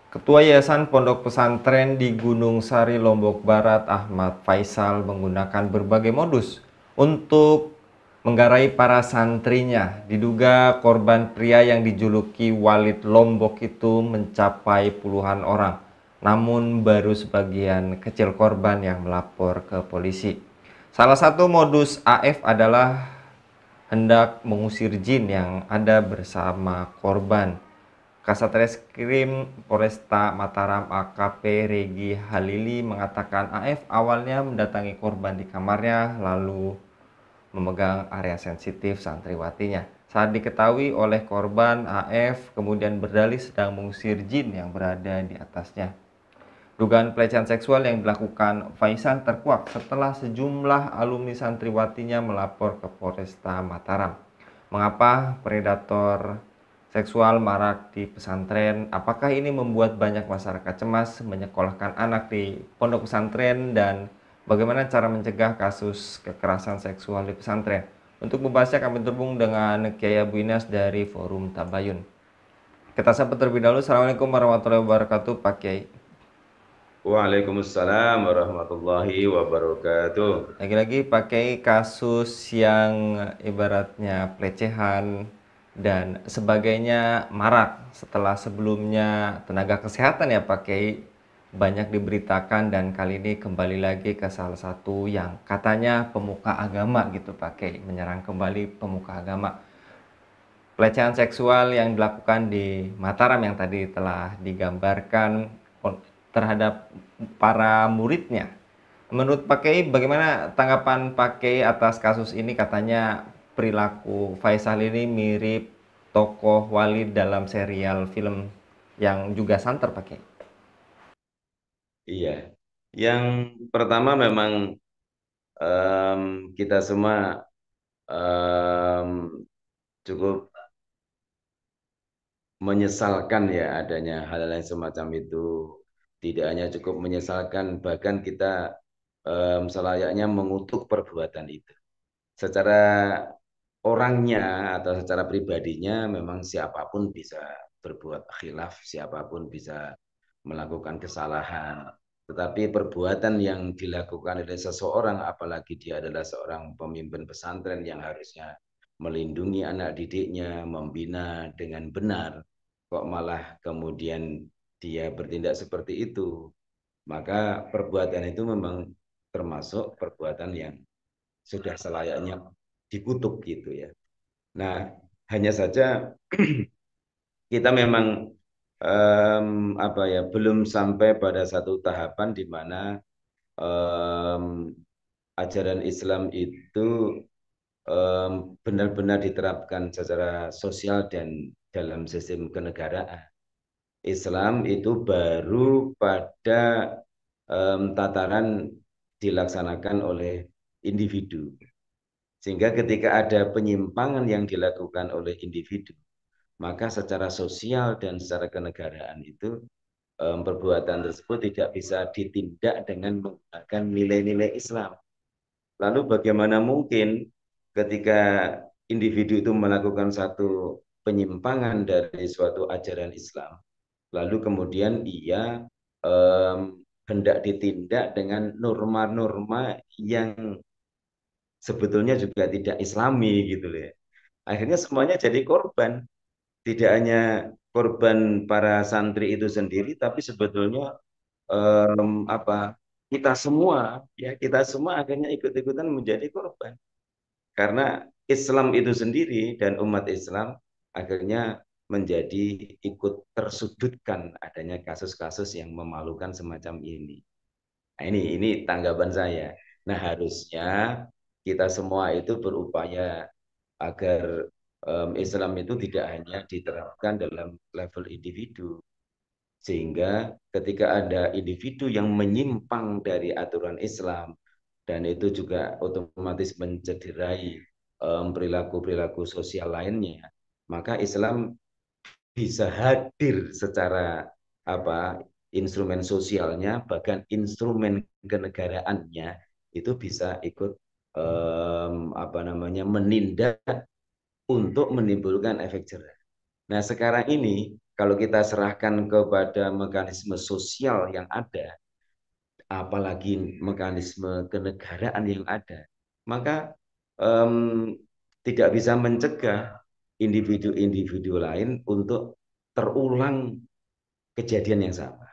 Ketua Yayasan Pondok Pesantren di Gunung Sari, Lombok Barat, Ahmad Faisal menggunakan berbagai modus untuk menggarai para santrinya. Diduga korban pria yang dijuluki Walid Lombok itu mencapai puluhan orang. Namun baru sebagian kecil korban yang melapor ke polisi. Salah satu modus AF adalah hendak mengusir jin yang ada bersama korban. Kasat Reskrim Polresta Mataram AKP Regi Halili mengatakan AF awalnya mendatangi korban di kamarnya lalu memegang area sensitif santriwatinya. Saat diketahui oleh korban, AF kemudian berdalih sedang mengusir jin yang berada di atasnya. Dugaan pelecehan seksual yang dilakukan Faisal terkuak setelah sejumlah alumni santriwatinya melapor ke Polresta Mataram. Mengapa predator seksual marak di pesantren? Apakah ini membuat banyak masyarakat cemas menyekolahkan anak di pondok pesantren, dan bagaimana cara mencegah kasus kekerasan seksual di pesantren? Untuk membahasnya kami terhubung dengan Kiai Abu Inas dari Forum Tabayun. Kita sapa terlebih dahulu. Assalamualaikum warahmatullahi wabarakatuh, Pak Kiai. Waalaikumsalam warahmatullahi wabarakatuh. Lagi-lagi pakai kasus yang ibaratnya pelecehan dan sebagainya marak setelah sebelumnya tenaga kesehatan ya pakai banyak diberitakan, dan kali ini kembali lagi ke salah satu yang katanya pemuka agama gitu, pakai menyerang kembali pemuka agama. Pelecehan seksual yang dilakukan di Mataram yang tadi telah digambarkan terhadap para muridnya. Menurut Pak Kiai, bagaimana tanggapan Pak Kiai atas kasus ini? Katanya perilaku Faisal ini mirip tokoh Walid dalam serial film yang juga santer, Pak Kiai. Iya, yang pertama memang kita semua em, cukup menyesalkan ya adanya hal-hal yang semacam itu. Tidak hanya cukup menyesalkan, bahkan kita selayaknya mengutuk perbuatan itu. Secara orangnya atau secara pribadinya memang siapapun bisa berbuat khilaf, siapapun bisa melakukan kesalahan. Tetapi perbuatan yang dilakukan oleh seseorang, apalagi dia adalah seorang pemimpin pesantren yang harusnya melindungi anak didiknya, membina dengan benar, kok malah kemudian dia bertindak seperti itu, maka perbuatan itu memang termasuk perbuatan yang sudah selayaknya dikutuk gitu ya. Nah, hanya saja kita memang apa ya belum sampai pada satu tahapan di mana em, ajaran Islam itu benar-benar diterapkan secara sosial dan dalam sistem kenegaraan. Islam itu baru pada tataran dilaksanakan oleh individu. Sehingga ketika ada penyimpangan yang dilakukan oleh individu, maka secara sosial dan secara kenegaraan itu perbuatan tersebut tidak bisa ditindak dengan menggunakan nilai-nilai Islam. Lalu bagaimana mungkin ketika individu itu melakukan satu penyimpangan dari suatu ajaran Islam, lalu kemudian ia hendak ditindak dengan norma-norma yang sebetulnya juga tidak Islami gitu loh ya. Akhirnya semuanya jadi korban. Tidak hanya korban para santri itu sendiri, tapi sebetulnya apa kita semua ya kita semua akhirnya ikut-ikutan menjadi korban karena Islam itu sendiri dan umat Islam akhirnya menjadi ikut tersudutkan adanya kasus-kasus yang memalukan semacam ini. Nah, ini tanggapan saya. Nah, harusnya kita semua itu berupaya agar Islam itu tidak hanya diterapkan dalam level individu, sehingga ketika ada individu yang menyimpang dari aturan Islam dan itu juga otomatis mencederai perilaku-perilaku sosial lainnya, maka Islam bisa hadir secara apa instrumen sosialnya bahkan instrumen kenegaraannya itu bisa ikut apa namanya menindak untuk menimbulkan efek jerah. Nah, sekarang ini kalau kita serahkan kepada mekanisme sosial yang ada, apalagi mekanisme kenegaraan yang ada, maka em, tidak bisa mencegah individu-individu lain untuk terulang kejadian yang sama.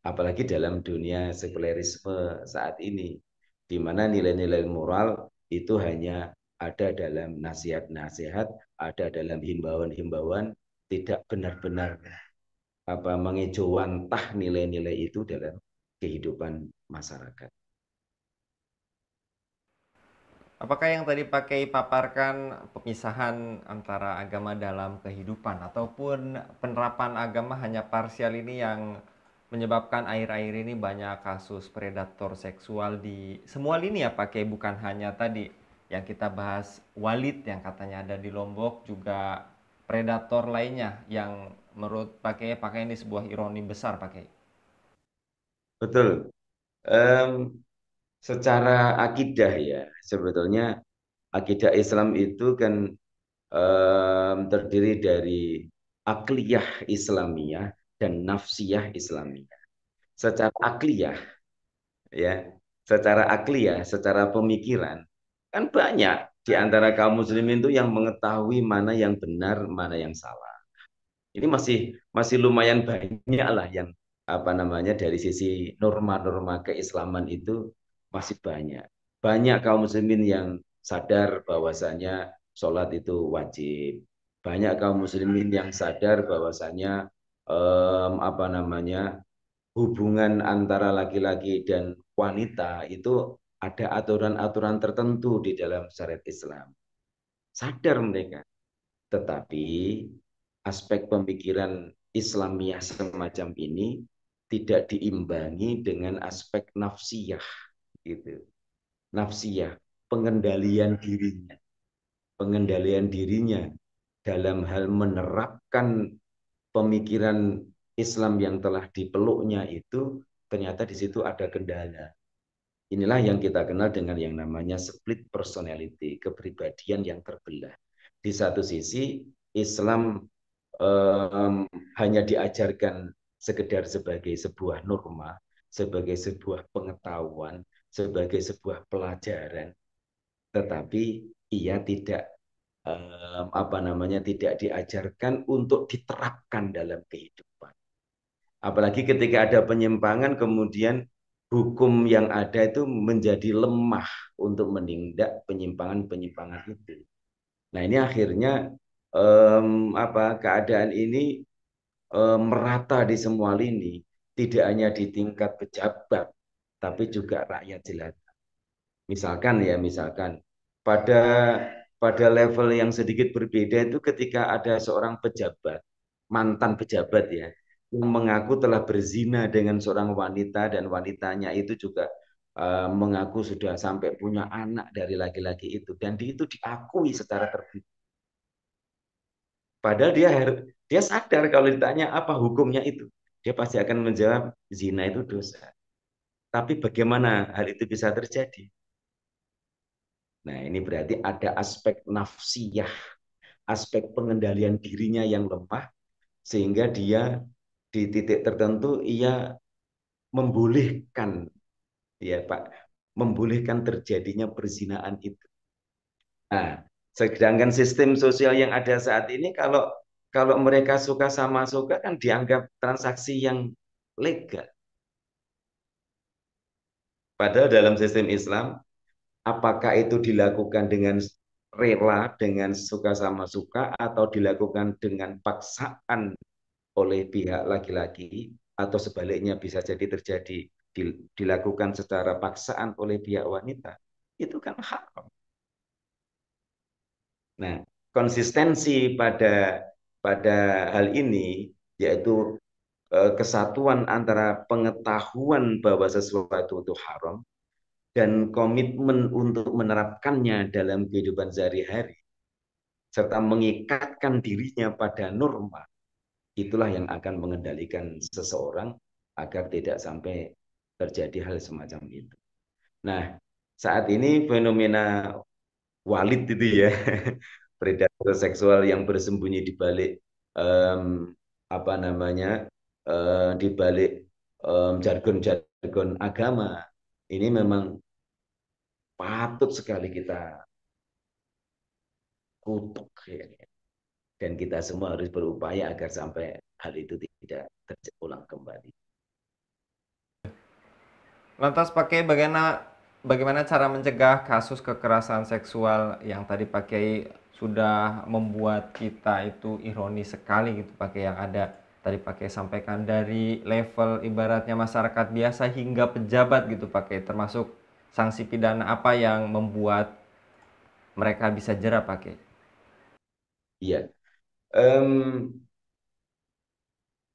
Apalagi dalam dunia sekulerisme saat ini, di mana nilai-nilai moral itu hanya ada dalam nasihat-nasihat, ada dalam himbauan-himbauan, tidak benar-benar mengejawantah nilai-nilai itu dalam kehidupan masyarakat. Apakah yang tadi pakai paparkan pemisahan antara agama dalam kehidupan ataupun penerapan agama hanya parsial ini yang menyebabkan akhir-akhir ini banyak kasus predator seksual di semua lini ya pakai, bukan hanya tadi yang kita bahas Walid yang katanya ada di Lombok, juga predator lainnya yang menurut pakai ini sebuah ironi besar pakai. Betul. Em, Secara akidah ya, sebetulnya akidah Islam itu kan terdiri dari akliyah Islamiyah dan nafsiyah Islamiyah. Secara akliyah ya, secara akliyah, secara pemikiran kan banyak di antara kaum muslimin itu yang mengetahui mana yang benar, mana yang salah. Ini masih masih lumayan banyak lah yang dari sisi norma-norma keislaman itu masih banyak. Banyak kaum muslimin yang sadar bahwasanya sholat itu wajib. Banyak kaum muslimin yang sadar bahwasanya hubungan antara laki-laki dan wanita itu ada aturan-aturan tertentu di dalam syariat Islam. Sadar mereka. Tetapi aspek pemikiran Islamiyah semacam ini tidak diimbangi dengan aspek nafsiyah gitu. Nafsiyah, pengendalian dirinya. Pengendalian dirinya dalam hal menerapkan pemikiran Islam yang telah dipeluknya itu ternyata di situ ada kendala. Inilah yang kita kenal dengan yang namanya split personality, kepribadian yang terbelah. Di satu sisi Islam hanya diajarkan sekedar sebagai sebuah norma, sebagai sebuah pengetahuan, sebagai sebuah pelajaran, tetapi ia tidak diajarkan untuk diterapkan dalam kehidupan. Apalagi ketika ada penyimpangan, kemudian hukum yang ada itu menjadi lemah untuk menindak penyimpangan-penyimpangan itu. Nah, ini akhirnya keadaan ini merata di semua lini, tidak hanya di tingkat pejabat, tapi juga rakyat jelata. Misalkan pada pada level yang sedikit berbeda itu ketika ada seorang pejabat, mantan pejabat ya, yang mengaku telah berzina dengan seorang wanita dan wanitanya itu juga mengaku sudah sampai punya anak dari laki-laki itu dan itu diakui secara terbuka. Padahal dia sadar kalau ditanya apa hukumnya itu, dia pasti akan menjawab zina itu dosa. Tapi bagaimana hal itu bisa terjadi? Nah, ini berarti ada aspek nafsiyah, aspek pengendalian dirinya yang lemah, sehingga dia di titik tertentu ia membolehkan, ya Pak, membolehkan terjadinya perzinaan itu. Nah, sedangkan sistem sosial yang ada saat ini, kalau kalau mereka suka sama suka kan dianggap transaksi yang legal. Padahal dalam sistem Islam, apakah itu dilakukan dengan rela, dengan suka sama suka, atau dilakukan dengan paksaan oleh pihak laki-laki, atau sebaliknya bisa jadi terjadi dilakukan secara paksaan oleh pihak wanita, itu kan haram. Nah, konsistensi pada pada hal ini yaitu kesatuan antara pengetahuan bahwa sesuatu itu haram dan komitmen untuk menerapkannya dalam kehidupan sehari-hari serta mengikatkan dirinya pada norma, itulah yang akan mengendalikan seseorang agar tidak sampai terjadi hal semacam itu. Nah, saat ini fenomena Walid itu ya, predator seksual yang bersembunyi di balik apa namanya di balik jargon-jargon agama ini memang patut sekali kita kutuk ya. Dan kita semua harus berupaya agar sampai hal itu tidak terulang kembali. Lantas pakai bagaimana cara mencegah kasus kekerasan seksual yang tadi pakai sudah membuat kita itu ironis sekali gitu pakai yang ada tadi pakai sampaikan dari level ibaratnya masyarakat biasa hingga pejabat gitu pakai termasuk sanksi pidana apa yang membuat mereka bisa jera pakai. Iya. Em,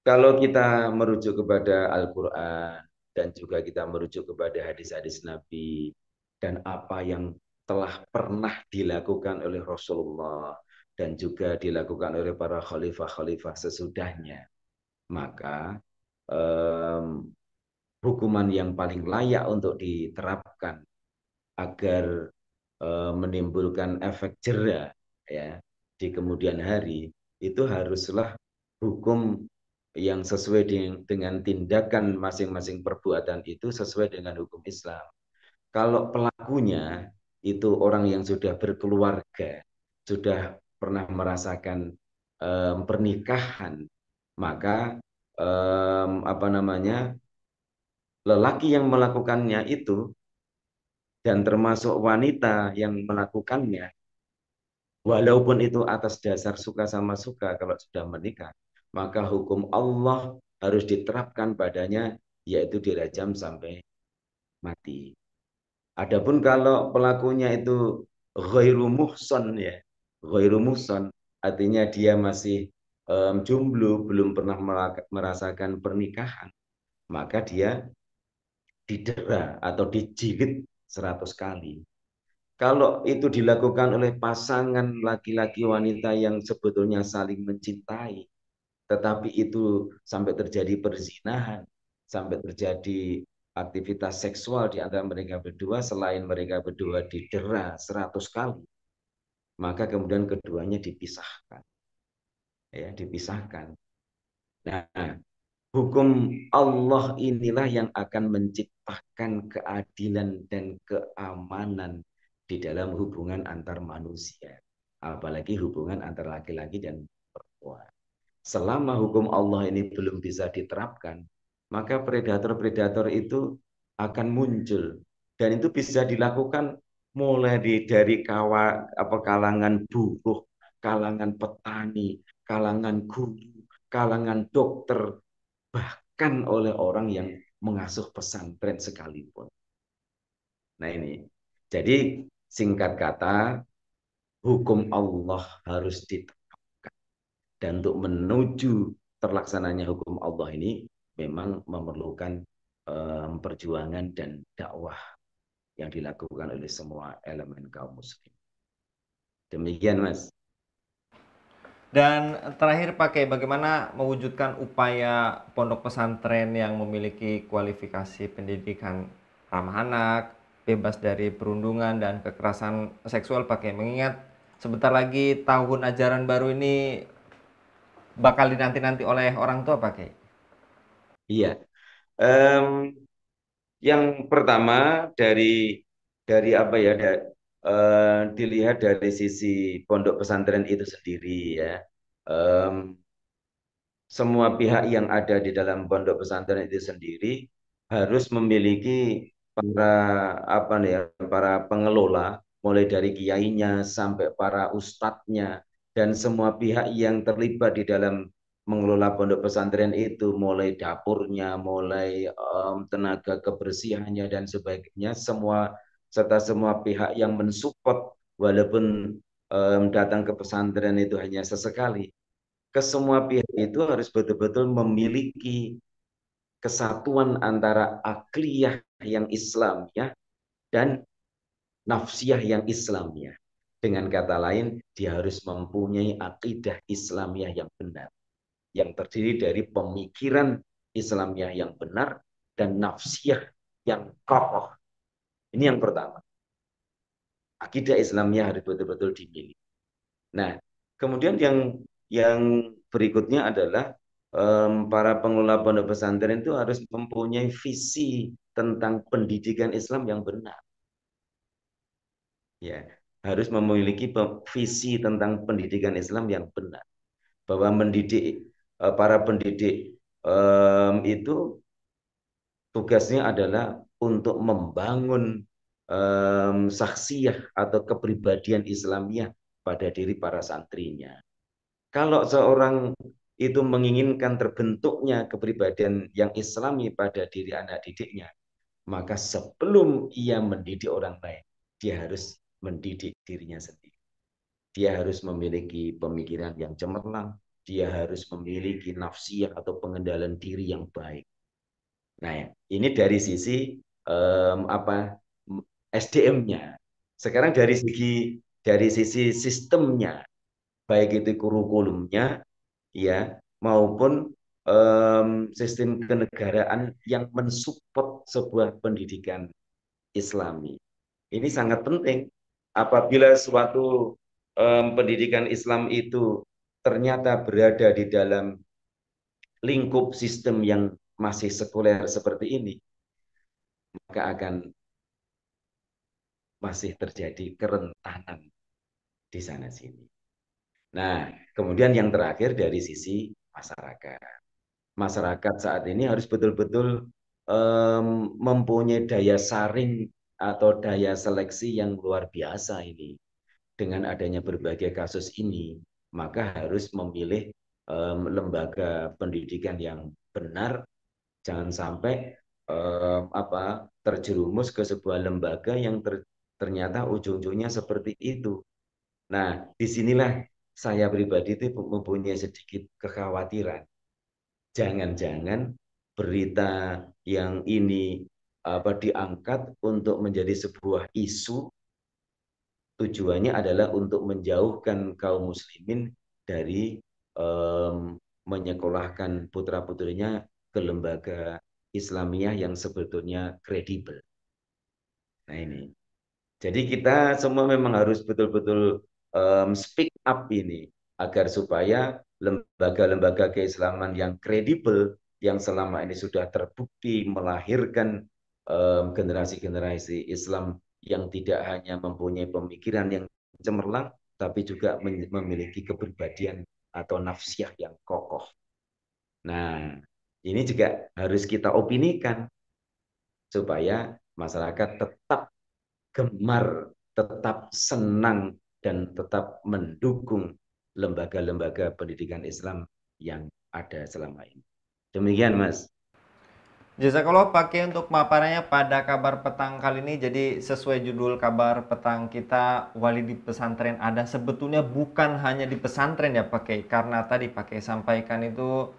Kalau kita merujuk kepada Al-Quran dan juga kita merujuk kepada hadis-hadis Nabi dan apa yang telah pernah dilakukan oleh Rasulullah dan juga dilakukan oleh para khalifah-khalifah sesudahnya, maka em, hukuman yang paling layak untuk diterapkan agar menimbulkan efek jera ya di kemudian hari itu haruslah hukum yang sesuai dengan tindakan masing-masing perbuatan itu sesuai dengan hukum Islam. Kalau pelakunya itu orang yang sudah berkeluarga, sudah pernah merasakan pernikahan, maka apa namanya lelaki yang melakukannya itu dan termasuk wanita yang melakukannya, walaupun itu atas dasar suka sama suka kalau sudah menikah, maka hukum Allah harus diterapkan padanya, yaitu dirajam sampai mati. Adapun kalau pelakunya itu ghairu muhson ya, ghairu muhson artinya dia masih jomblo, belum pernah merasakan pernikahan, maka dia didera atau dijilid 100 kali. Kalau itu dilakukan oleh pasangan laki-laki wanita yang sebetulnya saling mencintai, tetapi itu sampai terjadi perzinahan, sampai terjadi aktivitas seksual di antara mereka berdua, selain mereka berdua didera 100 kali, maka kemudian keduanya dipisahkan, ya dipisahkan. Nah, hukum Allah inilah yang akan menciptakan keadilan dan keamanan di dalam hubungan antar manusia, apalagi hubungan antar laki-laki dan perempuan. Selama hukum Allah ini belum bisa diterapkan, maka predator-predator itu akan muncul dan itu bisa dilakukan mulai dari kalangan buruh, kalangan petani, kalangan guru, kalangan dokter, bahkan oleh orang yang mengasuh pesantren sekalipun. Nah ini, jadi singkat kata, hukum Allah harus ditegakkan. Dan untuk menuju terlaksananya hukum Allah ini memang memerlukan perjuangan dan dakwah yang dilakukan oleh semua elemen kaum muslim. Demikian Mas. Dan terakhir pakai bagaimana mewujudkan upaya pondok pesantren yang memiliki kualifikasi pendidikan ramah anak, bebas dari perundungan dan kekerasan seksual pakai mengingat sebentar lagi tahun ajaran baru ini bakal dinanti-nanti oleh orang tua pakai. Iya. Em, yang pertama dari apa ya dilihat dari sisi pondok pesantren itu sendiri ya. Em, Semua pihak yang ada di dalam pondok pesantren itu sendiri harus memiliki para apa nih ya, para pengelola mulai dari kiainya sampai para ustadznya dan semua pihak yang terlibat di dalam mengelola pondok pesantren itu mulai dapurnya, mulai tenaga kebersihannya dan sebagainya semua serta semua pihak yang mensupport walaupun datang ke pesantren itu hanya sesekali, ke semua pihak itu harus betul-betul memiliki kesatuan antara akliyah yang Islamiyah dan nafsiyah yang Islamiyah. Dengan kata lain, dia harus mempunyai akidah Islamiyah yang benar, yang terdiri dari pemikiran Islamiyah yang benar dan nafsiyah yang kokoh. Ini yang pertama. Akidah Islamiyah harus betul-betul dimiliki. Nah, kemudian yang berikutnya adalah para pengelola pondok pesantren itu harus mempunyai visi tentang pendidikan Islam yang benar. Ya, harus memiliki visi tentang pendidikan Islam yang benar. Bahwa mendidik para pendidik itu tugasnya adalah untuk membangun saksiyah atau kepribadian Islamiyah pada diri para santrinya. Kalau seorang itu menginginkan terbentuknya kepribadian yang Islami pada diri anak didiknya, maka sebelum ia mendidik orang lain, dia harus mendidik dirinya sendiri. Dia harus memiliki pemikiran yang cemerlang, dia harus memiliki nafsiyah atau pengendalian diri yang baik. Nah, ini dari sisi apa SDM-nya. Sekarang dari sisi sistemnya, baik itu kurikulumnya, ya maupun sistem kenegaraan yang mensupport sebuah pendidikan Islami. Ini sangat penting. Apabila suatu pendidikan Islam itu ternyata berada di dalam lingkup sistem yang masih sekuler seperti ini, maka akan masih terjadi kerentanan di sana sini. Nah, kemudian yang terakhir dari sisi masyarakat. Masyarakat saat ini harus betul-betul mempunyai daya saring atau daya seleksi yang luar biasa ini. Dengan adanya berbagai kasus ini, maka harus memilih lembaga pendidikan yang benar, jangan sampai terjerumus ke sebuah lembaga yang ternyata ujung-ujungnya seperti itu. Nah, disinilah saya pribadi itu mempunyai sedikit kekhawatiran. Jangan-jangan berita yang ini diangkat untuk menjadi sebuah isu, tujuannya adalah untuk menjauhkan kaum muslimin dari menyekolahkan putra-putrinya ke lembaga Islamiyah yang sebetulnya kredibel. Nah ini. Jadi kita semua memang harus betul-betul speak up ini agar supaya lembaga-lembaga keislaman yang kredibel yang selama ini sudah terbukti melahirkan generasi-generasi Islam yang tidak hanya mempunyai pemikiran yang cemerlang, tapi juga memiliki kepribadian atau nafsiyah yang kokoh. Nah, ini juga harus kita opinikan supaya masyarakat tetap gemar, tetap senang, dan tetap mendukung lembaga-lembaga pendidikan Islam yang ada selama ini. Demikian, Mas. Jazakallah pakai untuk paparannya pada kabar petang kali ini. Jadi sesuai judul kabar petang kita, wali di pesantren ada. Sebetulnya bukan hanya di pesantren ya pakai, karena tadi pakai sampaikan itu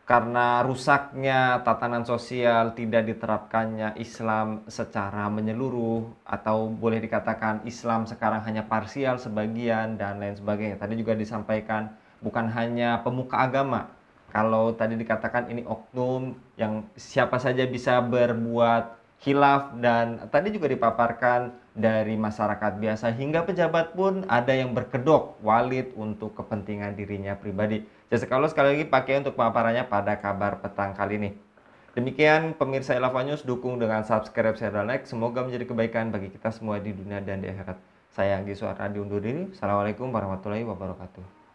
karena rusaknya tatanan sosial, tidak diterapkannya Islam secara menyeluruh, atau boleh dikatakan Islam sekarang hanya parsial sebagian dan lain sebagainya. Tadi juga disampaikan bukan hanya pemuka agama. Kalau tadi dikatakan ini oknum yang siapa saja bisa berbuat khilaf, dan tadi juga dipaparkan dari masyarakat biasa hingga pejabat pun ada yang berkedok walid untuk kepentingan dirinya pribadi. Jadi kalau sekali lagi pakai untuk paparannya pada kabar petang kali ini. Demikian pemirsa Elava News, dukung dengan subscribe, share, dan like. Semoga menjadi kebaikan bagi kita semua di dunia dan di akhirat. Saya Anggi Suara diundur diri. Assalamualaikum warahmatullahi wabarakatuh.